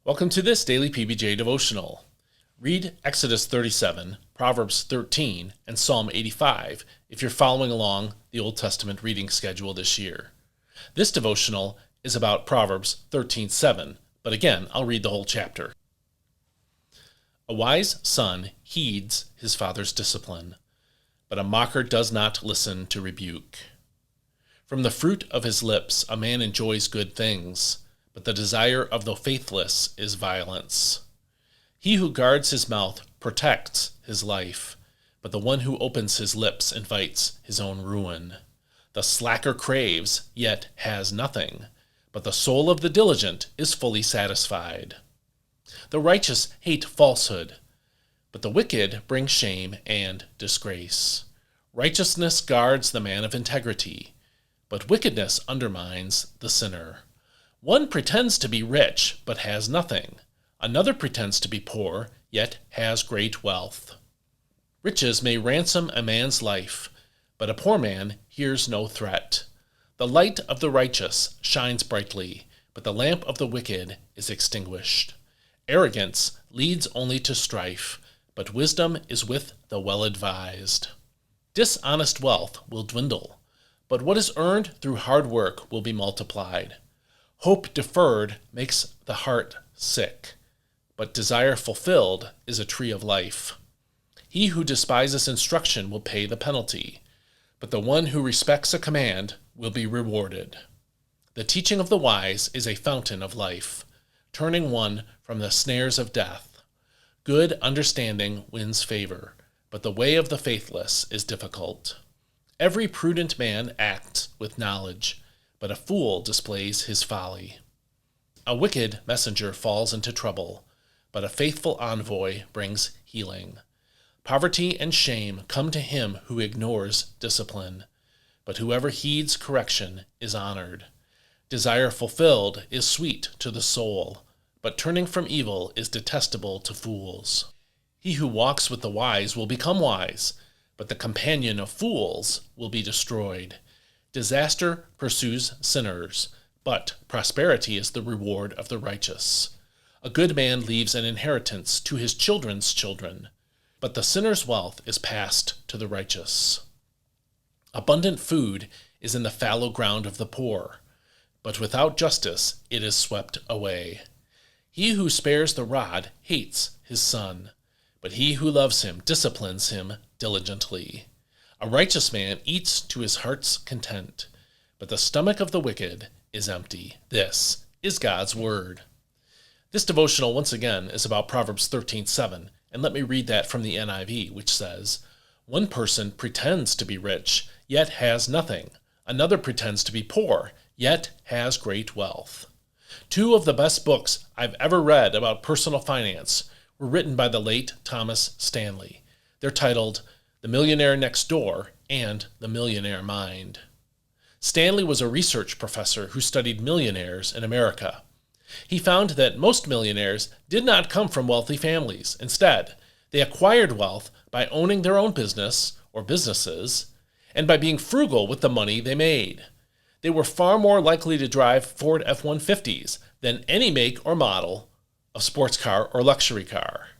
Welcome to this daily PBJ devotional. Read Exodus 37, Proverbs 13, and Psalm 85 if you're following along the Old Testament reading schedule this year. This devotional is about Proverbs 13:7, but again, I'll read the whole chapter. A wise son heeds his father's discipline, but a mocker does not listen to rebuke. From the fruit of his lips a man enjoys good things, but the desire of the faithless is violence. He who guards his mouth protects his life, but the one who opens his lips invites his own ruin. The slacker craves, yet has nothing, but the soul of the diligent is fully satisfied. The righteous hate falsehood, but the wicked bring shame and disgrace. Righteousness guards the man of integrity, but wickedness undermines the sinner. One pretends to be rich, but has nothing. Another pretends to be poor, yet has great wealth. Riches may ransom a man's life, but a poor man hears no threat. The light of the righteous shines brightly, but the lamp of the wicked is extinguished. Arrogance leads only to strife, but wisdom is with the well-advised. Dishonest wealth will dwindle, but what is earned through hard work will be multiplied. Hope deferred makes the heart sick, but desire fulfilled is a tree of life. He who despises instruction will pay the penalty, but the one who respects a command will be rewarded. The teaching of the wise is a fountain of life, turning one from the snares of death. Good understanding wins favor, but the way of the faithless is difficult. Every prudent man acts with knowledge, but a fool displays his folly. A wicked messenger falls into trouble, but a faithful envoy brings healing. Poverty and shame come to him who ignores discipline, but whoever heeds correction is honored. Desire fulfilled is sweet to the soul, but turning from evil is detestable to fools. He who walks with the wise will become wise, but the companion of fools will be destroyed. Disaster pursues sinners, but prosperity is the reward of the righteous. A good man leaves an inheritance to his children's children, but the sinner's wealth is passed to the righteous. Abundant food is in the fallow ground of the poor, but without justice it is swept away. He who spares the rod hates his son, but he who loves him disciplines him diligently. A righteous man eats to his heart's content, but the stomach of the wicked is empty. This is God's word. This devotional, once again, is about Proverbs 13:7, and let me read that from the NIV, which says, "One person pretends to be rich, yet has nothing. Another pretends to be poor, yet has great wealth." Two of the best books I've ever read about personal finance were written by the late Thomas Stanley. They're titled The Millionaire Next Door and The Millionaire Mind. Stanley was a research professor who studied millionaires in America. He found that most millionaires did not come from wealthy families. Instead, they acquired wealth by owning their own business or businesses and by being frugal with the money they made. They were far more likely to drive Ford F-150s than any make or model of sports car or luxury car.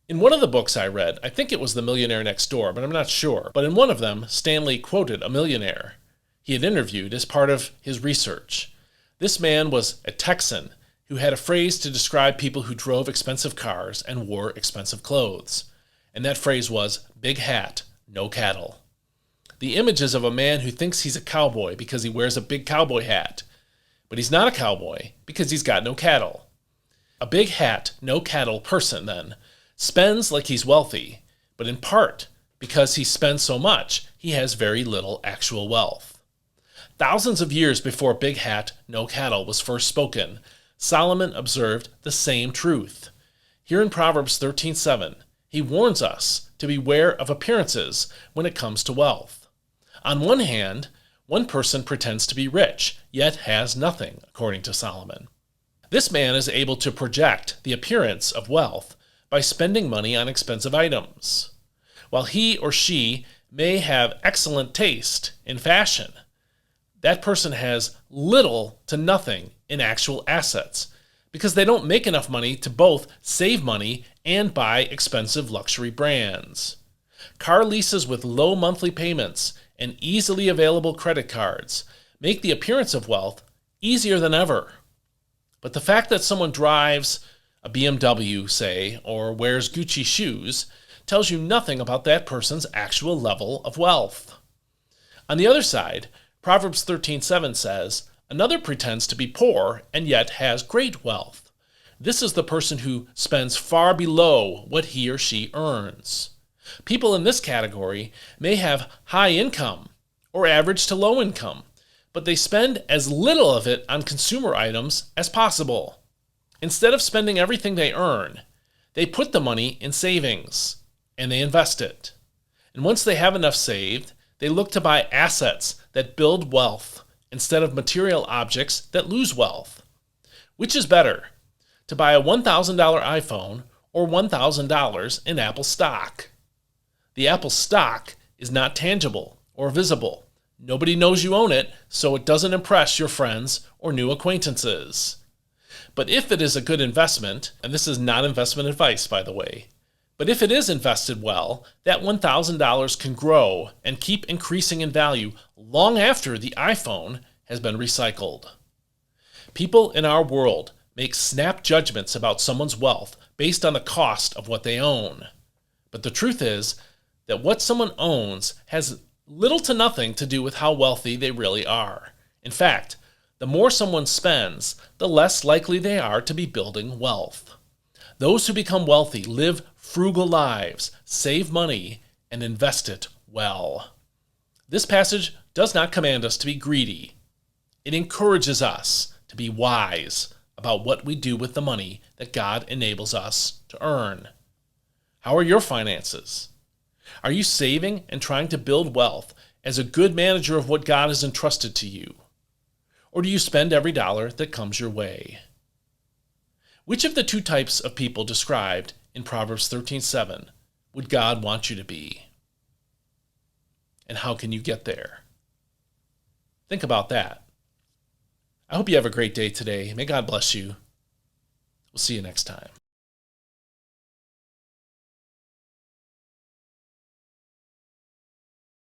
In one of the books I read, I think it was The Millionaire Next Door, but I'm not sure, but in one of them, Stanley quoted a millionaire he had interviewed as part of his research. This man was a Texan who had a phrase to describe people who drove expensive cars and wore expensive clothes, and that phrase was, "Big hat, no cattle." The image is of a man who thinks he's a cowboy because he wears a big cowboy hat, but he's not a cowboy because he's got no cattle. A big hat, no cattle person, then, spends like he's wealthy, but in part because he spends so much, he has very little actual wealth. Thousands of years before "big hat, no cattle" was first spoken, Solomon observed the same truth. Here in Proverbs 13:7, he warns us to beware of appearances when it comes to wealth. On one hand, one person pretends to be rich, yet has nothing, according to Solomon. This man is able to project the appearance of wealth by spending money on expensive items. While he or she may have excellent taste in fashion, that person has little to nothing in actual assets because they don't make enough money to both save money and buy expensive luxury brands. Car leases with low monthly payments and easily available credit cards make the appearance of wealth easier than ever. But the fact that someone drives a BMW, say, or wears Gucci shoes tells you nothing about that person's actual level of wealth. On the other side, Proverbs 13:7 says, "Another pretends to be poor and yet has great wealth. This is the person who spends far below what he or she earns." People in this category may have high income or average to low income, but they spend as little of it on consumer items as possible. Instead of spending everything they earn, they put the money in savings and they invest it. And once they have enough saved, they look to buy assets that build wealth instead of material objects that lose wealth. Which is better, to buy a $1,000 iPhone or $1,000 in Apple stock? The Apple stock is not tangible or visible. Nobody knows you own it, so it doesn't impress your friends or new acquaintances. But if it is a good investment, and this is not investment advice, by the way, but if it is invested well, that $1,000 can grow and keep increasing in value long after the iPhone has been recycled. People in our world make snap judgments about someone's wealth based on the cost of what they own. But the truth is that what someone owns has little to nothing to do with how wealthy they really are. In fact, the more someone spends, the less likely they are to be building wealth. Those who become wealthy live frugal lives, save money, and invest it well. This passage does not command us to be greedy. It encourages us to be wise about what we do with the money that God enables us to earn. How are your finances? Are you saving and trying to build wealth as a good manager of what God has entrusted to you? Or do you spend every dollar that comes your way? Which of the two types of people described in Proverbs 13:7 would God want you to be? And how can you get there? Think about that. I hope you have a great day today. May God bless you. We'll see you next time.